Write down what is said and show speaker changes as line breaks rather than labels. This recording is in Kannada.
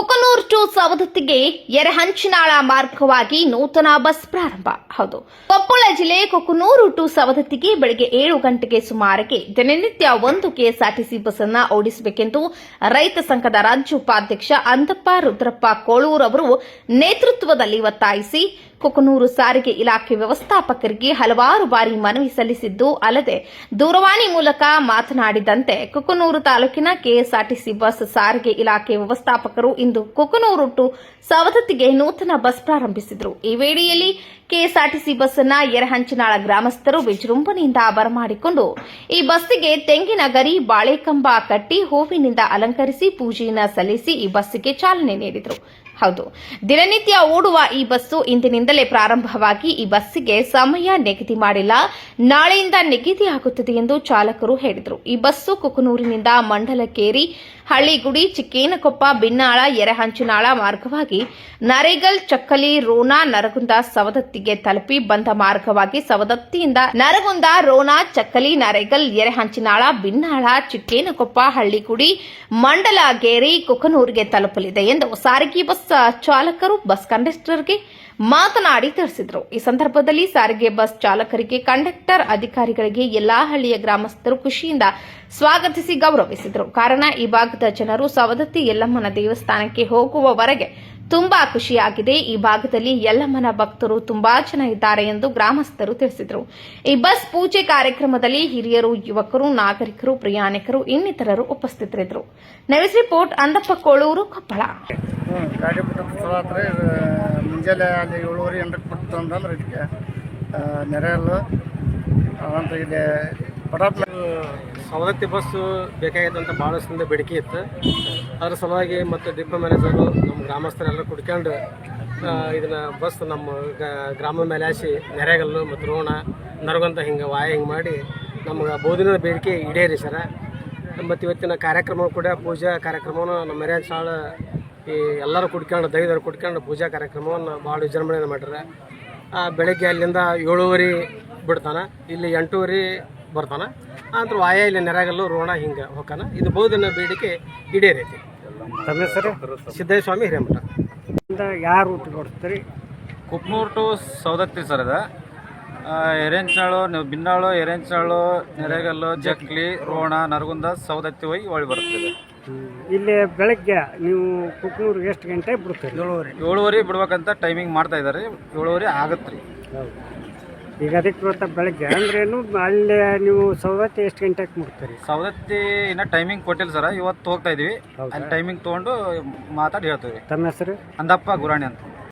ಕುಕನೂರು ಟು ಸವದತ್ತಿಗೆ ಯರಹಂಚಿನಾಳ ಮಾರ್ಗವಾಗಿ ನೂತನ ಬಸ್ ಪ್ರಾರಂಭ. ಹೌದು, ಕೊಪ್ಪಳ ಜಿಲ್ಲೆ ಕುಕನೂರು ಟು ಸವದತ್ತಿಗೆ ಬೆಳಗ್ಗೆ 7 ಗಂಟೆಗೆ ಸುಮಾರಿಗೆ ದಿನನಿತ್ಯ ಒಂದು ಕೆಎಸ್ಆರ್ಟಿಸಿ ಬಸ್ ಅನ್ನು ಓಡಿಸಬೇಕೆಂದು ರೈತ ಸಂಘದ ರಾಜ್ಯ ಉಪಾಧ್ಯಕ್ಷ ಅಂದಪ್ಪ ರುದ್ರಪ್ಪ ಕೋಳೂರ್ ಅವರು ನೇತೃತ್ವದಲ್ಲಿ ಒತ್ತಾಯಿಸಿ ಕುಕನೂರು ಸಾರಿಗೆ ಇಲಾಖೆ ವ್ಯವಸ್ಥಾಪಕರಿಗೆ ಹಲವಾರು ಬಾರಿ ಮನವಿ ಸಲ್ಲಿಸಿದ್ದು ಅಲ್ಲದೆ ದೂರವಾಣಿ ಮೂಲಕ ಮಾತನಾಡಿದಂತೆ ಕುಕನೂರು ತಾಲೂಕಿನ ಕೆಎಸ್ಆರ್ಟಿಸಿ ಬಸ್ ಸಾರಿಗೆ ಇಲಾಖೆ ವ್ಯವಸ್ಥಾಪಕರು ಇಂದು ಕುಕನೂರು ಟು ಸವದತ್ತಿಗೆ ನೂತನ ಬಸ್ ಪ್ರಾರಂಭಿಸಿದರು. ಈ ವೇಳೆಯಲ್ಲಿ ಕೆಎಸ್ಆರ್ಟಿಸಿ ಬಸ್ ಅನ್ನ ಯರಹಂಚಿನಾಳ ಗ್ರಾಮಸ್ಥರು ವಿಜೃಂಭಣೆಯಿಂದ ಬರಮಾಡಿಕೊಂಡು ಈ ಬಸ್ಸಿಗೆ ತೆಂಗಿನ ಗರಿ ಬಾಳೆಕಂಬ ಕಟ್ಟಿ ಹೂವಿನಿಂದ ಅಲಂಕರಿಸಿ ಪೂಜೆಯನ್ನು ಸಲ್ಲಿಸಿ ಈ ಬಸ್ಸಿಗೆ ಚಾಲನೆ ನೀಡಿದರು. ಹೌದು, ದಿನನಿತ್ಯ ಓಡುವ ಈ ಬಸ್ಸು ಇಂದಿನಿಂದಲೇ ಪ್ರಾರಂಭವಾಗಿ ಈ ಬಸ್ಸಿಗೆ ಸಮಯ ನಿಗದಿ ಮಾಡಿಲ್ಲ, ನಾಳೆಯಿಂದ ನಿಗದಿಯಾಗುತ್ತದೆ ಎಂದು ಚಾಲಕರು ಹೇಳಿದರು. ಈ ಬಸ್ಸು ಕುಕನೂರಿನಿಂದ ಮಂಡಲಕೇರಿ, ಹಳ್ಳಿಗುಡಿ, ಚಿಕ್ಕೇನಕೊಪ್ಪ, ಬಿನ್ನಾಳ, ಯರಹಂಚಿನಾಳ ಮಾರ್ಗವಾಗಿ ನರೇಗಲ್, ಚಕ್ಕಲಿ, ರೋಣ, ನರಗುಂದ, ಸವದತ್ತಿಗೆ ತಲುಪಿ ಬಂದ ಮಾರ್ಗವಾಗಿ ಸವದತ್ತಿಯಿಂದ ನರಗುಂದ, ರೋಣ, ಚಕ್ಕಲಿ, ನರೇಗಲ್, ಯರಹಂಚಿನಾಳ, ಬಿನ್ನಾಳ, ಚಿಕ್ಕೇನಕೊಪ್ಪ, ಹಳ್ಳಿಗುಡಿ, ಮಂಡಲಗೇರಿ, ಕುಕನೂರಿಗೆ ತಲುಪಲಿದೆ ಎಂದು ಸಾರಿಗೆ ಬಸ್ ಚಾಲಕರು ಬಸ್ ಕಂಡಕ್ಟರ್ಗೆ ಮಾತನಾಡಿ ತಿಳಿಸಿದರು. ಈ ಸಂದರ್ಭದಲ್ಲಿ ಸಾರಿಗೆ ಬಸ್ ಚಾಲಕರಿಗೆ, ಕಂಡಕ್ಟರ್, ಅಧಿಕಾರಿಗಳಿಗೆ ಎಲ್ಲಾ ಹಳ್ಳಿಯ ಗ್ರಾಮಸ್ಥರು ಖುಷಿಯಿಂದ ಸ್ವಾಗತಿಸಿ ಗೌರವಿಸಿದರು. ಕಾರಣ ಈ ಭಾಗದ ಜನರು ಸವದತ್ತಿ ಯಲ್ಲಮ್ಮನ ದೇವಸ್ಥಾನಕ್ಕೆ ಹೋಗುವವರೆಗೆ ತುಂಬಾ ಖುಷಿಯಾಗಿದೆ. ಈ ಭಾಗದಲ್ಲಿ ಯಲ್ಲಮ್ಮನ ಭಕ್ತರು ತುಂಬಾ ಜನ ಇದ್ದಾರೆ ಎಂದು ಗ್ರಾಮಸ್ಥರು ತಿಳಿಸಿದರು. ಈ ಬಸ್ ಪೂಜೆ ಕಾರ್ಯಕ್ರಮದಲ್ಲಿ ಹಿರಿಯರು, ಯುವಕರು, ನಾಗರಿಕರು, ಪ್ರಯಾಣಿಕರು ಇನ್ನಿತರರು ಉಪಸ್ಥಿತರಿದ್ದರು. News report Andappa Koluru, Koppal.
ಗಾಡಿ ಬಿಟ್ಟು ಮುಂಜಾನೆ ಅಲ್ಲಿ 7:30 ಬಿಟ್ಟು ಅಂತಂದ್ರೆ ಇದಕ್ಕೆ ನೆರೆಯಲ್ಲು ಅಂತ ಇಲ್ಲಿ ಪಟಾಪ್
ಸವದತ್ತಿ ಬಸ್ಸು ಬೇಕಾಗಿತ್ತು ಅಂತ ಭಾಳಷ್ಟಿಂದ ಬೇಡಿಕೆ ಇತ್ತು. ಅದ್ರ ಸಲುವಾಗಿ ಮತ್ತು ಡಿಪೋ ಮ್ಯಾನೇಜರು ನಮ್ಮ ಗ್ರಾಮಸ್ಥರೆಲ್ಲ ಕುಡ್ಕೊಂಡು ಇದನ್ನು ಬಸ್ ನಮ್ಮ ಗ್ರಾಮದ ಮೇಲೆ ಹಾಸಿ ನೆರೆಗಲ್ಲು ಮತ್ತು ರೋಣ, ನರಗಂತ ಹಿಂಗೆ ಹಿಂಗೆ ಮಾಡಿ ನಮ್ಗೆ ಬಹುದಿನದ ಬೇಡಿಕೆ ಈಡೇರಿ ಸರ. ಮತ್ತು ಇವತ್ತಿನ ಕಾರ್ಯಕ್ರಮ ಕೂಡ ಪೂಜಾ ಕಾರ್ಯಕ್ರಮವನ್ನು ನಮ್ಮ ಮರ್ಯಾದ ಶಾಳ ಈ ಎಲ್ಲರೂ ಕುಡ್ಕೊಂಡು ದೈವರು ಕುಡ್ಕೊಂಡು ಪೂಜಾ ಕಾರ್ಯಕ್ರಮವನ್ನು ಭಾಳ ವಿಜೃಂಭಣೆಯನ್ನು ಮಾಡ್ಯಾರ. ಬೆಳಗ್ಗೆ ಅಲ್ಲಿಂದ 7:30 ಬಿಡ್ತಾನೆ, ಇಲ್ಲಿ 8:30 ಬರ್ತಾನೆ. ಅಂದ್ರೆ ವಾಯ ಇಲ್ಲಿ ನೆರಗಲ್ಲು, ರೋಣ ಹಿಂಗೆ ಹೋಗ್ತಾನೆ. ಇದು ಬಹುದಿನ ಬೇಡಿಕೆ ಈಡೇರೈತಿ.
ತಮ್ಮ ಹೆಸರು?
ಸಿದ್ದೇಶ್ವರ ಸ್ವಾಮಿ ಹಿರೇಮಠ.
ಯಾರು ರೂಟ್ ಕೊಡ್ತೀರಿ?
ಕುಕ್ನೂರು ಟು ಸವದತ್ತಿ ಸರ್ ಇದು. ಎರೆಂಚಾಳು, ಬಿನ್ನಾಳು, ಎರೆಂಚಾಳು, ನೆರೆಗಲ್ಲು, ಜಕ್ಲಿ, ರೋಣ, ನರಗುಂದ, ಸವದತ್ತಿ ಹೋಗಿ ಒಳ್ಳೆ ಬರ್ತದೆ.
ಇಲ್ಲಿ ಬೆಳಗ್ಗೆ ನೀವು ಕುಕ್ನೂರಿಗೆ ಎಷ್ಟು ಗಂಟೆ ಬಿಡ್ತೀರಿ?
7:30 ಬಿಡ್ಬೇಕಂತ ಟೈಮಿಂಗ್ ಮಾಡ್ತಾ ಇದ್ದಾರೆ. 7:30 ಆಗತ್ತೆ ರೀ.
ಈಗ ಅದಕ್ಕೆ ಇವತ್ತು ಬೆಳಗ್ಗೆ ಅಂದ್ರೇನು ಅಲ್ಲಿ ನೀವು ಸವದತ್ತಿ ಎಷ್ಟು ಗಂಟೆಗೆ ಮುಡ್ತೀರಿ?
ಸವದತ್ತಿ ಇನ್ನೂ ಟೈಮಿಂಗ್ ಕೊಟ್ಟಿಲ್ಲ ಸರ್. ಇವತ್ತು ಹೋಗ್ತಾ ಇದೀವಿ. ಅಲ್ಲಿ ಟೈಮಿಂಗ್ ತೊಗೊಂಡು ಮಾತಾಡಿ ಹೇಳ್ತೀವಿ.
ತಮ್ಮ ಹೆಸರು?
ಅಂದಪ್ಪ ಗುರಾಣಿ ಅಂತ.